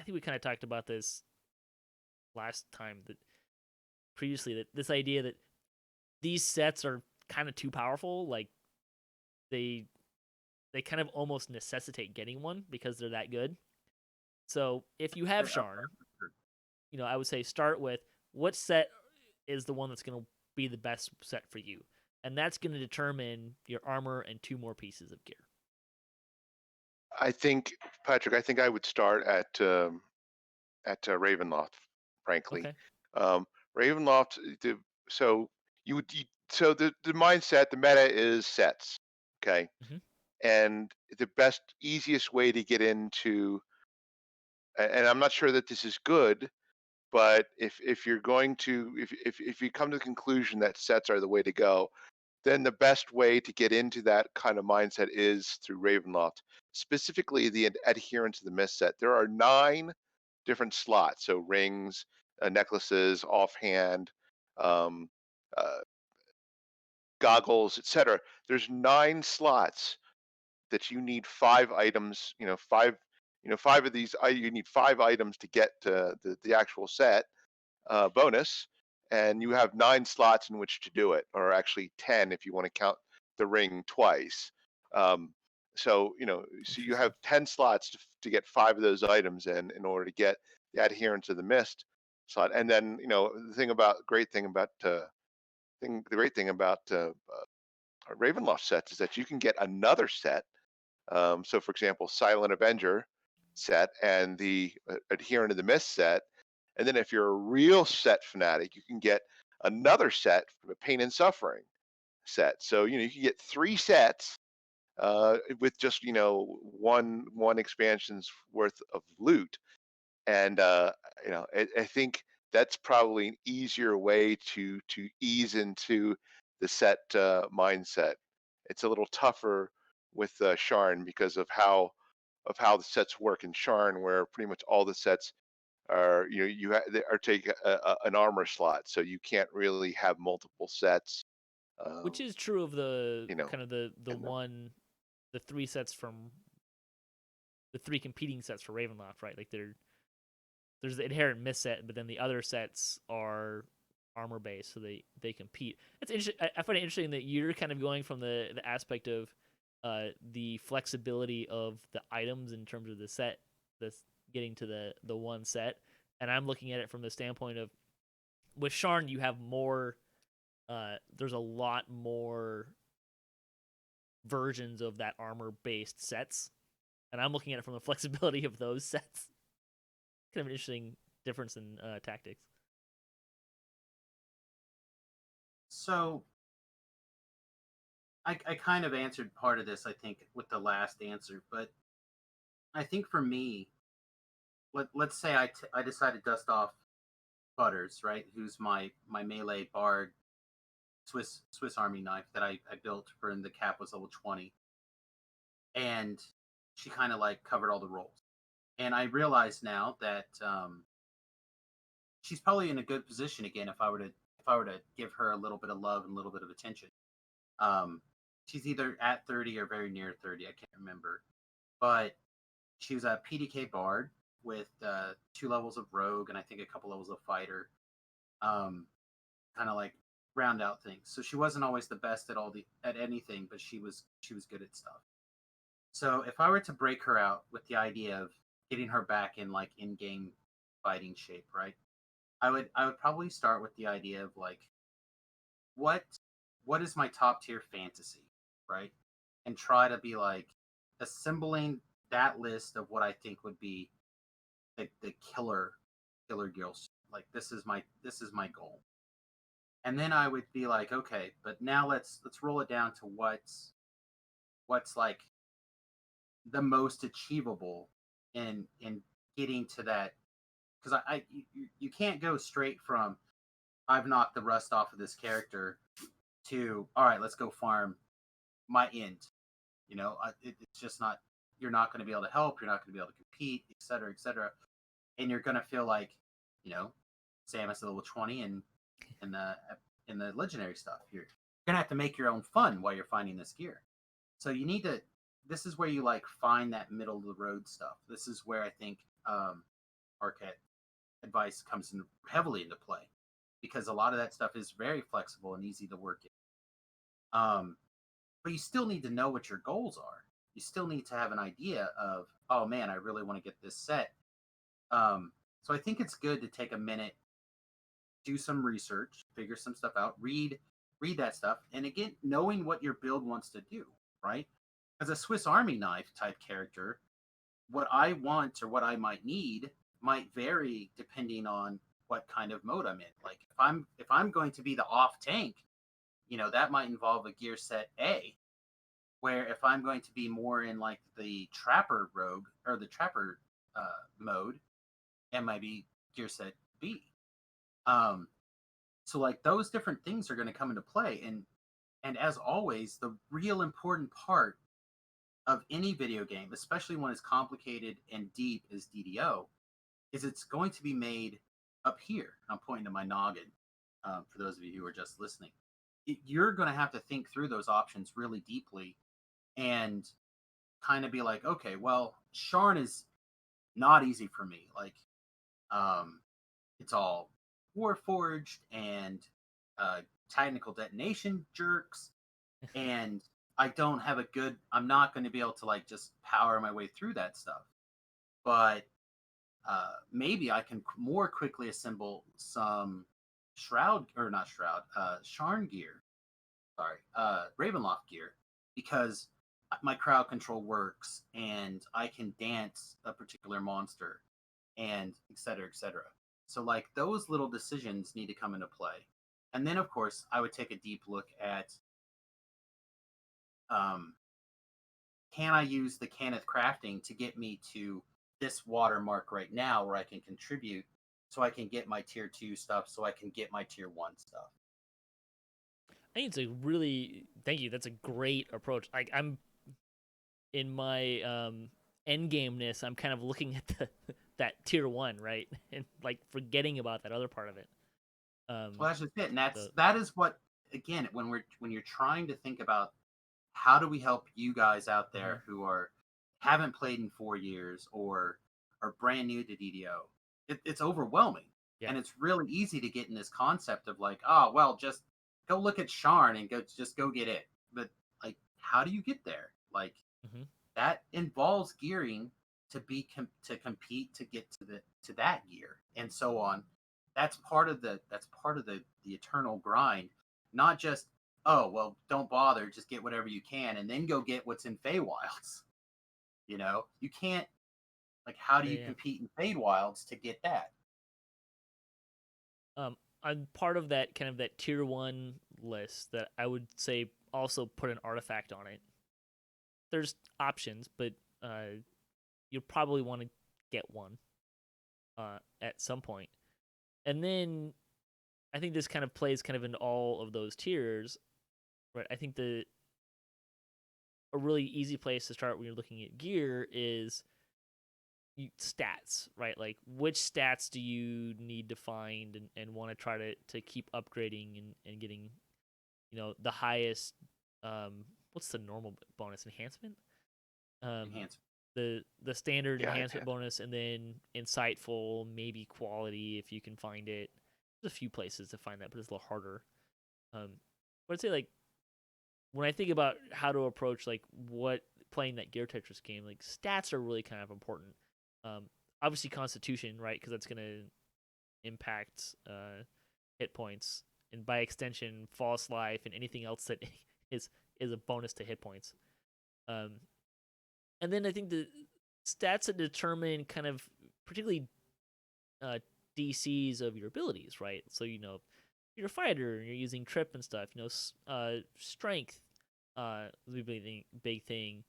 [SPEAKER 1] think we kind of talked about this last time that previously, that this idea that these sets are kind of too powerful, like they kind of almost necessitate getting one because they're that good. So if you have Sharn, I would say start with what set is the one that's going to be the best set for you, and that's going to determine your armor and 2 more pieces of gear.
[SPEAKER 3] I think, Patrick, I would start at Ravenloft, frankly.
[SPEAKER 1] Okay.
[SPEAKER 3] Ravenloft. So so the mindset, the meta is sets, okay,
[SPEAKER 1] Mm-hmm.
[SPEAKER 3] and the best, easiest way to get into, and I'm not sure that this is good, but if you're going to, if you come to the conclusion that sets are the way to go, then the best way to get into that kind of mindset is through Ravenloft, specifically the adherence to the mist set. There are 9 different slots, so rings, necklaces, offhand, um, uh, goggles, etc. There's 9 slots that you need 5 items. Five of these. You need 5 items to get the actual set bonus, and you have 9 slots in which to do it, or actually 10 if you want to count the ring twice. Um, so you have
[SPEAKER 1] Interesting.
[SPEAKER 3] 10 slots to get 5 of those items in order to get the adherence of the mist slot. And then the great thing about Ravenloft sets is that you can get another set. So, for example, Silent Avenger set and the Adherent of the Mist set. And then if you're a real set fanatic, you can get another set from a Pain and Suffering set. So, you can get 3 sets with just, one expansion's worth of loot. And, I think that's probably an easier way to ease into the set mindset. It's a little tougher with Sharn because of how the sets work in Sharn, where pretty much all the sets are they are take an armor slot, so you can't really have multiple sets.
[SPEAKER 1] Which
[SPEAKER 3] Um,
[SPEAKER 1] is true of the
[SPEAKER 3] you know,
[SPEAKER 1] kind of the
[SPEAKER 3] and
[SPEAKER 1] one, the 3 sets from the 3 competing sets for Ravenloft, right? Like there's the inherent miss set, but then the other sets are armor based, so they compete. It's interesting. I find it interesting that you're kind of going from the aspect of the flexibility of the items in terms of the set that's getting to the one set, and I'm looking at it from the standpoint of with Sharn you have more. There's a lot more versions of that armor based sets, and I'm looking at it from the flexibility of those sets. Kind of an interesting difference in tactics.
[SPEAKER 2] So I kind of answered part of this, I think, with the last answer, but I think for me, let's say I decide to dust off Butters, right? Who's my melee bard Swiss Army knife that I built for, and the cap was level 20, and she kind of like covered all the roles. And I realize now that she's probably in a good position again if I were to give her a little bit of love and a little bit of attention. Um, she's either at 30 or very near 30. I can't remember, but she was a PDK bard with 2 levels of rogue and I think a couple levels of fighter. Um, Kind of like round out things. So she wasn't always the best at anything, but she was good at stuff. So if I were to break her out with the idea of getting her back in like in-game fighting shape, right? I would probably start with the idea of like what what is my top tier fantasy, right? And try to be like assembling that list of what I think would be the killer girls. Like this is my goal. And then I would be like, okay, but now let's roll it down to what's like the most achievable in getting to that, because you can't go straight from I've knocked the rust off of this character to all right, let's go farm my end. It's just not. You're not going to be able to help. You're not going to be able to compete, et cetera, et cetera. And you're going to feel like, Samus at level 20 and in the legendary stuff. You're gonna have to make your own fun while you're finding this gear. So you need to. This is where you like find that middle of the road stuff. This is where I think Arquette advice comes in heavily into play, because a lot of that stuff is very flexible and easy to work in. But you still need to know what your goals are. You still need to have an idea of, oh man, I really want to get this set. So I think it's good to take a minute, do some research, figure some stuff out, read that stuff, and again, knowing what your build wants to do, right? As a Swiss Army knife type character, what I want or what I might need might vary depending on what kind of mode I'm in. Like if I'm going to be the off tank, that might involve a gear set A. Where if I'm going to be more in like the trapper rogue or the trapper mode, it might be gear set B. Um, so like those different things are going to come into play, and as always, the real important part of any video game, especially when it's complicated and deep as DDO, is it's going to be made up here. I'm pointing to my noggin for those of you who are just listening. You're going to have to think through those options really deeply and kind of be like, okay, well, Sharn is not easy for me. Like, it's all Warforged and technical detonation jerks, and I'm not going to be able to like just power my way through that stuff. But maybe I can more quickly assemble some Sharn gear. Sorry, Ravenloft gear, because my crowd control works and I can dance a particular monster and et cetera, et cetera. So like those little decisions need to come into play. And then of course I would take a deep look at can I use the Cannith crafting to get me to this watermark right now where I can contribute so I can get my tier 2 stuff, so I can get my tier 1 stuff.
[SPEAKER 1] I think it's a really thank you. That's a great approach. Like I'm in my end gameness, I'm kind of looking at that tier 1, right? And like forgetting about that other part of it.
[SPEAKER 2] Well, that's just it. And that is what, again, when you're trying to think about how do we help you guys out there who haven't played in 4 years or are brand new to DDO, it's overwhelming. Yeah. And it's really easy to get in this concept of like, oh, well, just go look at Sharn and go get it. But like, how do you get there? Like, that involves gearing to compete to get to that gear and so on. That's part of the eternal grind, not just, oh, well, don't bother, just get whatever you can and then go get what's in Feywilds. You know, you can't, like, how do you compete in Feywilds to get that?
[SPEAKER 1] I'm part of that kind of that tier 1 list that I would say also put an artifact on it. There's options, but you'll probably want to get one at some point. And then I think this kind of plays kind of in all of those tiers, right? I think a really easy place to start when you're looking at gear is stats, right? Like which stats do you need to find and want to try to keep upgrading and getting, you know, the highest, what's the normal bonus? Enhancement?
[SPEAKER 2] Enhancement.
[SPEAKER 1] The standard enhancement bonus, and then insightful, maybe quality if you can find it. There's a few places to find that, but it's a little harder. But I'd say like when I think about how to approach like what playing that Gear Tetris game, like stats are really kind of important. Obviously Constitution, right? Because that's gonna impact hit points, and by extension, false life and anything else that is a bonus to hit points. And then I think the stats that determine kind of particularly DCs of your abilities, right? So, you know, you're a fighter and you're using trip and stuff, you know, strength is a big thing.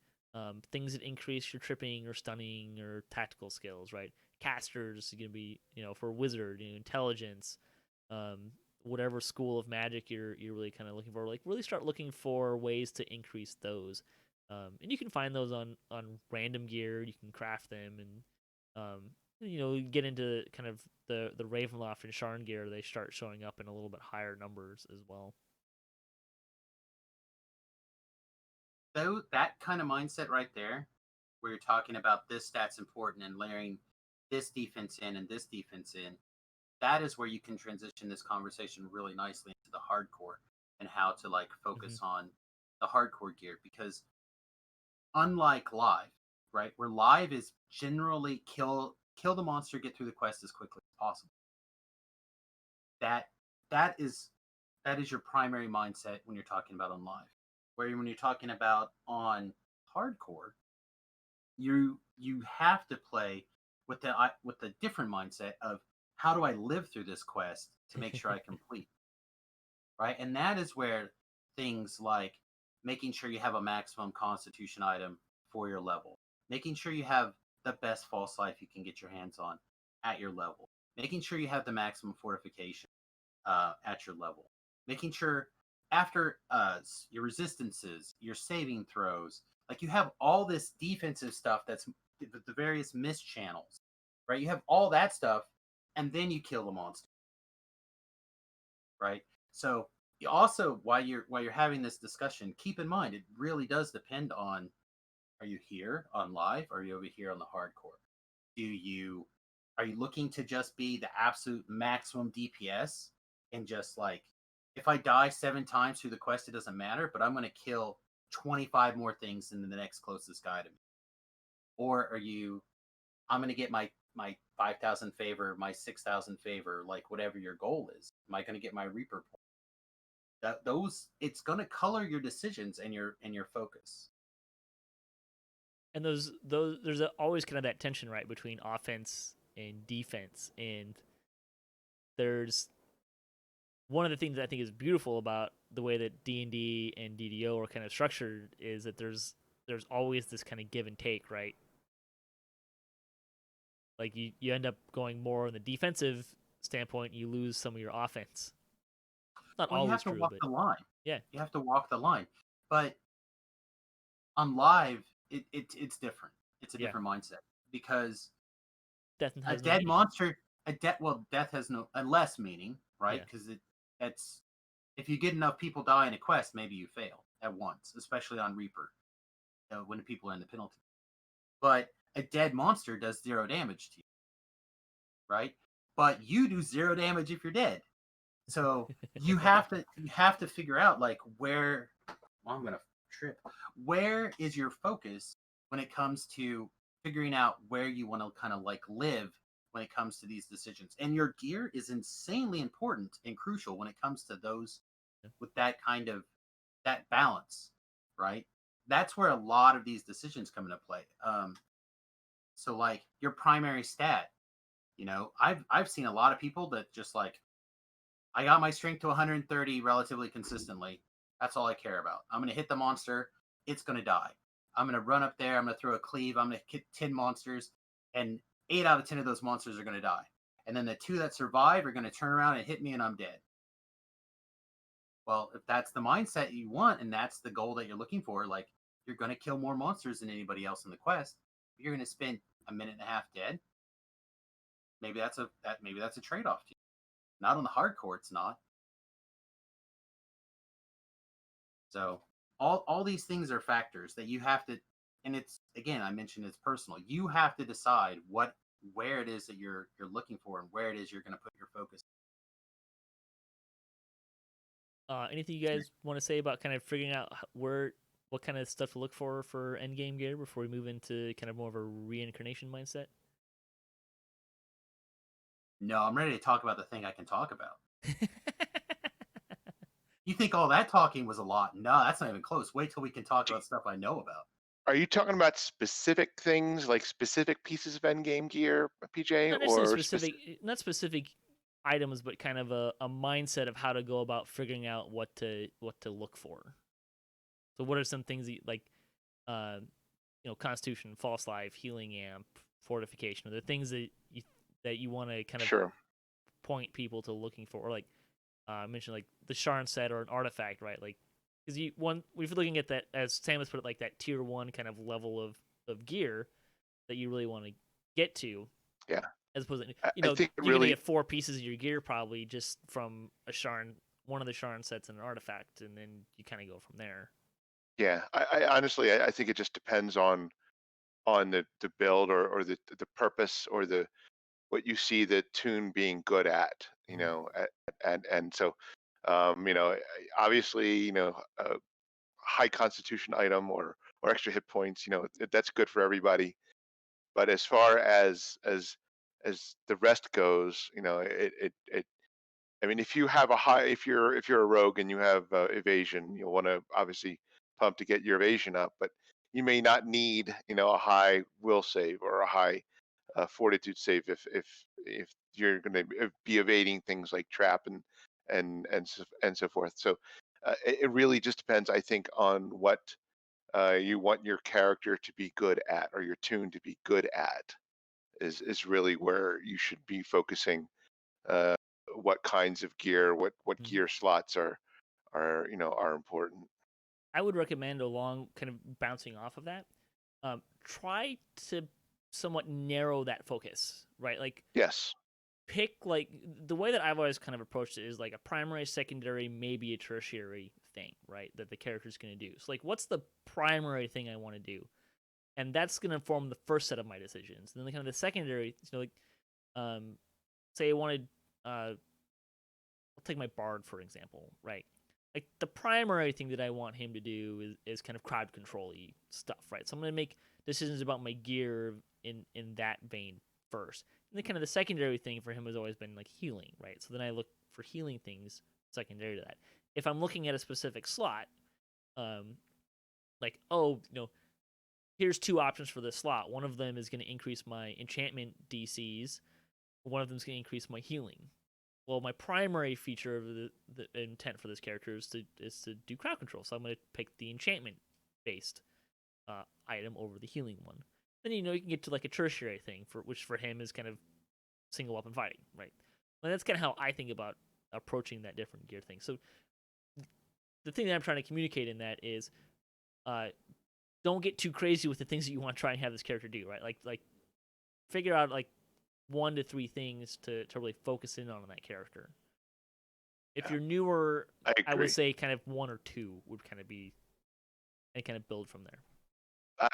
[SPEAKER 1] Things that increase your tripping or stunning or tactical skills, right? Casters are going to be, you know, for wizard, you know, intelligence, whatever school of magic you're really kind of looking for. Like really start looking for ways to increase those. And you can find those on random gear. You can craft them and you know, get into kind of the Ravenloft and Sharn gear. They start showing up in a little bit higher numbers as well.
[SPEAKER 2] So that kind of mindset right there, where you're talking about this stat's important and layering this defense in and this defense in, that is where you can transition this conversation really nicely into the hardcore and how to like focus on the hardcore gear, because unlike live, right, where live is generally kill the monster, get through the quest as quickly as possible. That is your primary mindset when you're talking about on live. Where when you're talking about on hardcore, you have to play with the different mindset of how do I live through this quest to make sure I complete, right? And that is where things like making sure you have a maximum constitution item for your level, making sure you have the best false life you can get your hands on at your level, making sure you have the maximum fortification at your level, making sure after your resistances, your saving throws, like you have all this defensive stuff that's the various miss channels, right? You have all that stuff and then you kill the monster, right? So you also, while you're having this discussion, keep in mind it really does depend on, are you here on live, or are you over here on the hardcore? Are you looking to just be the absolute maximum DPS and just like, if I die 7 times through the quest, it doesn't matter, but I'm going to kill 25 more things than the next closest guy to me? Or are you, I'm going to get my 5,000 favor, my 6,000 favor, like whatever your goal is? Am I going to get my Reaper point? It's going to color your decisions and your focus.
[SPEAKER 1] And those there's always kind of that tension, right, between offense and defense. And there's one of the things that I think is beautiful about the way that D&D and DDO are kind of structured is that there's always this kind of give and take, right? Like you end up going more on the defensive standpoint, you lose some of your offense. Not
[SPEAKER 2] Well, you
[SPEAKER 1] always
[SPEAKER 2] have to
[SPEAKER 1] true,
[SPEAKER 2] walk
[SPEAKER 1] but
[SPEAKER 2] the line.
[SPEAKER 1] yeah,
[SPEAKER 2] You have to walk the line. But on live, it's different. It's a
[SPEAKER 1] yeah.
[SPEAKER 2] different mindset, because
[SPEAKER 1] Death
[SPEAKER 2] a
[SPEAKER 1] has no
[SPEAKER 2] dead
[SPEAKER 1] meaning.
[SPEAKER 2] monster, death has no a less meaning, right?
[SPEAKER 1] Yeah.
[SPEAKER 2] Because that's, if you get enough people die in a quest, maybe you fail at once, especially on Reaper, when people are in the penalty. But a dead monster does 0 damage to you, right? But you do 0 damage if you're dead. So you have to figure out like where. Well, I'm gonna trip. Where is your focus when it comes to figuring out where you want to kind of like live when it comes to these decisions? And your gear is insanely important and crucial when it comes to those, with that kind of, that balance, right? That's where a lot of these decisions come into play. So like your primary stat, I've seen a lot of people that just like, I got my strength to 130 relatively consistently. That's all I care about. I'm going to hit the monster. It's going to die. I'm going to run up there. I'm going to throw a cleave. I'm going to hit 10 monsters, and 8 out of 10 of those monsters are going to die. And then the 2 that survive are going to turn around and hit me, and I'm dead. Well, if that's the mindset you want and that's the goal that you're looking for, like, you're going to kill more monsters than anybody else in the quest. You're going to spend a minute and a half dead. Maybe that's a trade-off to you. Not on the hardcore, it's not. So all these things are factors that you have to, and it's, again, I mentioned it's personal. You have to decide where it is that you're looking for and where it is you're going to put your focus.
[SPEAKER 1] Anything you guys want to say about kind of figuring out what kind of stuff to look for endgame gear before we move into kind of more of a reincarnation mindset?
[SPEAKER 2] No, I'm ready to talk about the thing I can talk about. You think all that talking was a lot? No, that's not even close. Wait till we can talk about stuff I know about.
[SPEAKER 3] Are you talking about specific things, like specific pieces of endgame gear, PJ,
[SPEAKER 1] Not necessarily
[SPEAKER 3] or
[SPEAKER 1] not specific items, but kind of a mindset of how to go about figuring out what to look for. So, what are some things that, like, uh, Constitution, False Life, Healing Amp, Fortification? Are there things that you want to kind of
[SPEAKER 3] sure?
[SPEAKER 1] point people to looking for, or like I mentioned, like the Sharn set or an artifact, right? Like, because if you're looking at that, as Samus put it, like that tier 1 kind of level of gear that you really want to get to.
[SPEAKER 3] Yeah.
[SPEAKER 1] As opposed to,
[SPEAKER 3] I think
[SPEAKER 1] you're
[SPEAKER 3] really,
[SPEAKER 1] gonna get 4 pieces of your gear probably just from one of the Sharn sets and an artifact, and then you kind of go from there.
[SPEAKER 3] yeah. I honestly, I think it just depends on the build, or the purpose, or the what you see the tune being good at, and so, obviously, a high constitution item, or extra hit points, that's good for everybody. But as far as the rest goes, I mean, if you have if you're a rogue and you have evasion, you'll want to obviously pump to get your evasion up, but you may not need, a high will save or a high fortitude save if you're going to be evading things like trap and so forth. So it really just depends, I think, on what you want your character to be good at, or your tune to be good at, is really where you should be focusing. Uh, what kinds of gear, what
[SPEAKER 1] Mm-hmm.
[SPEAKER 3] gear slots are important.
[SPEAKER 1] I would recommend, along kind of bouncing off of that, try to somewhat narrow that focus, right? Like,
[SPEAKER 3] Yes.
[SPEAKER 1] pick like the way that I've always kind of approached it is like a primary, secondary, maybe a tertiary thing, right? That the character's going to do. So like, what's the primary thing I want to do? And that's going to form the first set of my decisions. And then kind of the secondary, like, say I wanted, I'll take my bard for example, right? Like the primary thing that I want him to do is kind of crowd control-y stuff, right? So I'm going to make decisions about my gear in that vein first. And then kind of the secondary thing for him has always been like healing, right? So then I look for healing things secondary to that. If I'm looking at a specific slot, like, here's two options for this slot. One of them is going to increase my enchantment DCs. One of them is going to increase my healing. Well, my primary feature of the intent for this character is to do crowd control. So I'm going to pick the enchantment-based item over the healing one. Then you can get to like a tertiary thing which for him is kind of single weapon fighting, right? And that's kind of how I think about approaching that different gear thing. So the thing that I'm trying to communicate in that is, don't get too crazy with the things that you want to try and have this character do, right? Like figure out like 1 to 3 things to really focus in on that character. If you're newer, I would say kind of 1 or 2 would kind of be, and kind of build from there.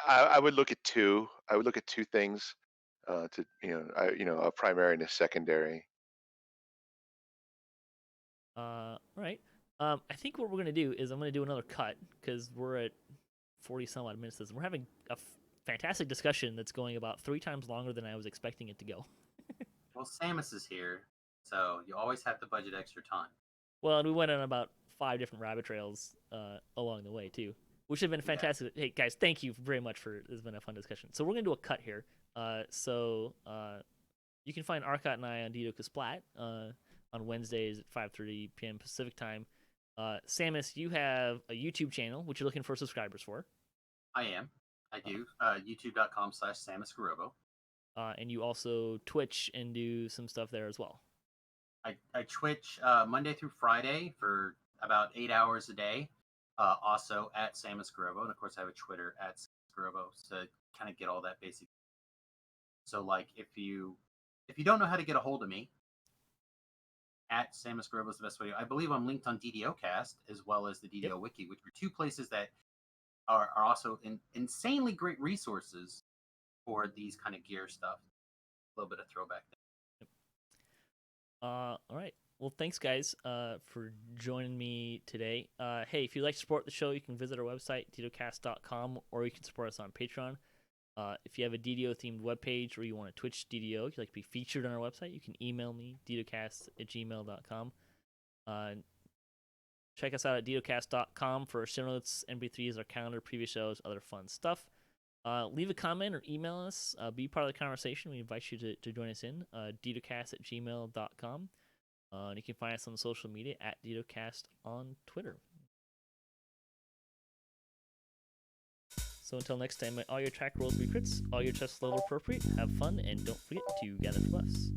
[SPEAKER 3] I would look at 2. I would look at 2 things, to a primary and a secondary.
[SPEAKER 1] All right. I think what we're gonna do is I'm gonna do another cut because we're at 40 some odd minutes. We're having a fantastic discussion that's going about 3 times longer than I was expecting it to go.
[SPEAKER 2] Well, Samus is here, so you always have to budget extra time.
[SPEAKER 1] Well, and we went on about 5 different rabbit trails along the way too, which have been fantastic. Yeah. Hey guys, thank you very much for this. Has been a fun discussion. So we're gonna do a cut here. So you can find Arkat and I on DDOCast on Wednesdays at 5:30 p.m. Pacific time. Samus, you have a YouTube channel which you're looking for subscribers for.
[SPEAKER 2] I do. YouTube.com/Samius Gurobo.
[SPEAKER 1] And you also Twitch and do some stuff there as well.
[SPEAKER 2] I Twitch Monday through Friday for about 8 hours a day. Also at Samius Gurobo, and of course I have a Twitter at Samius Gurobo to kind of get all that basic. So like if you don't know how to get a hold of me, at Samius Gurobo is the best way. I believe I'm linked on DDOcast as well as the DDO Wiki, which are 2 places that are also insanely great resources for these kind of gear stuff. A little bit of throwback there.
[SPEAKER 1] All right. Well, thanks, guys, for joining me today. Hey, if you'd like to support the show, you can visit our website, DDOCast.com, or you can support us on Patreon. If you have a DDO-themed webpage or you want to Twitch DDO, if you'd like to be featured on our website, you can email me, DDOcast@gmail.com. Check us out at DDOcast.com for show notes, MP3s, our calendar, previous shows, other fun stuff. Leave a comment or email us. Be part of the conversation. We invite you to join us in DDOcast@gmail.com. And you can find us on social media at DDOcast on Twitter. So until next time, may all your attack rolls be crits, all your chest level appropriate, have fun, and don't forget to gather for us.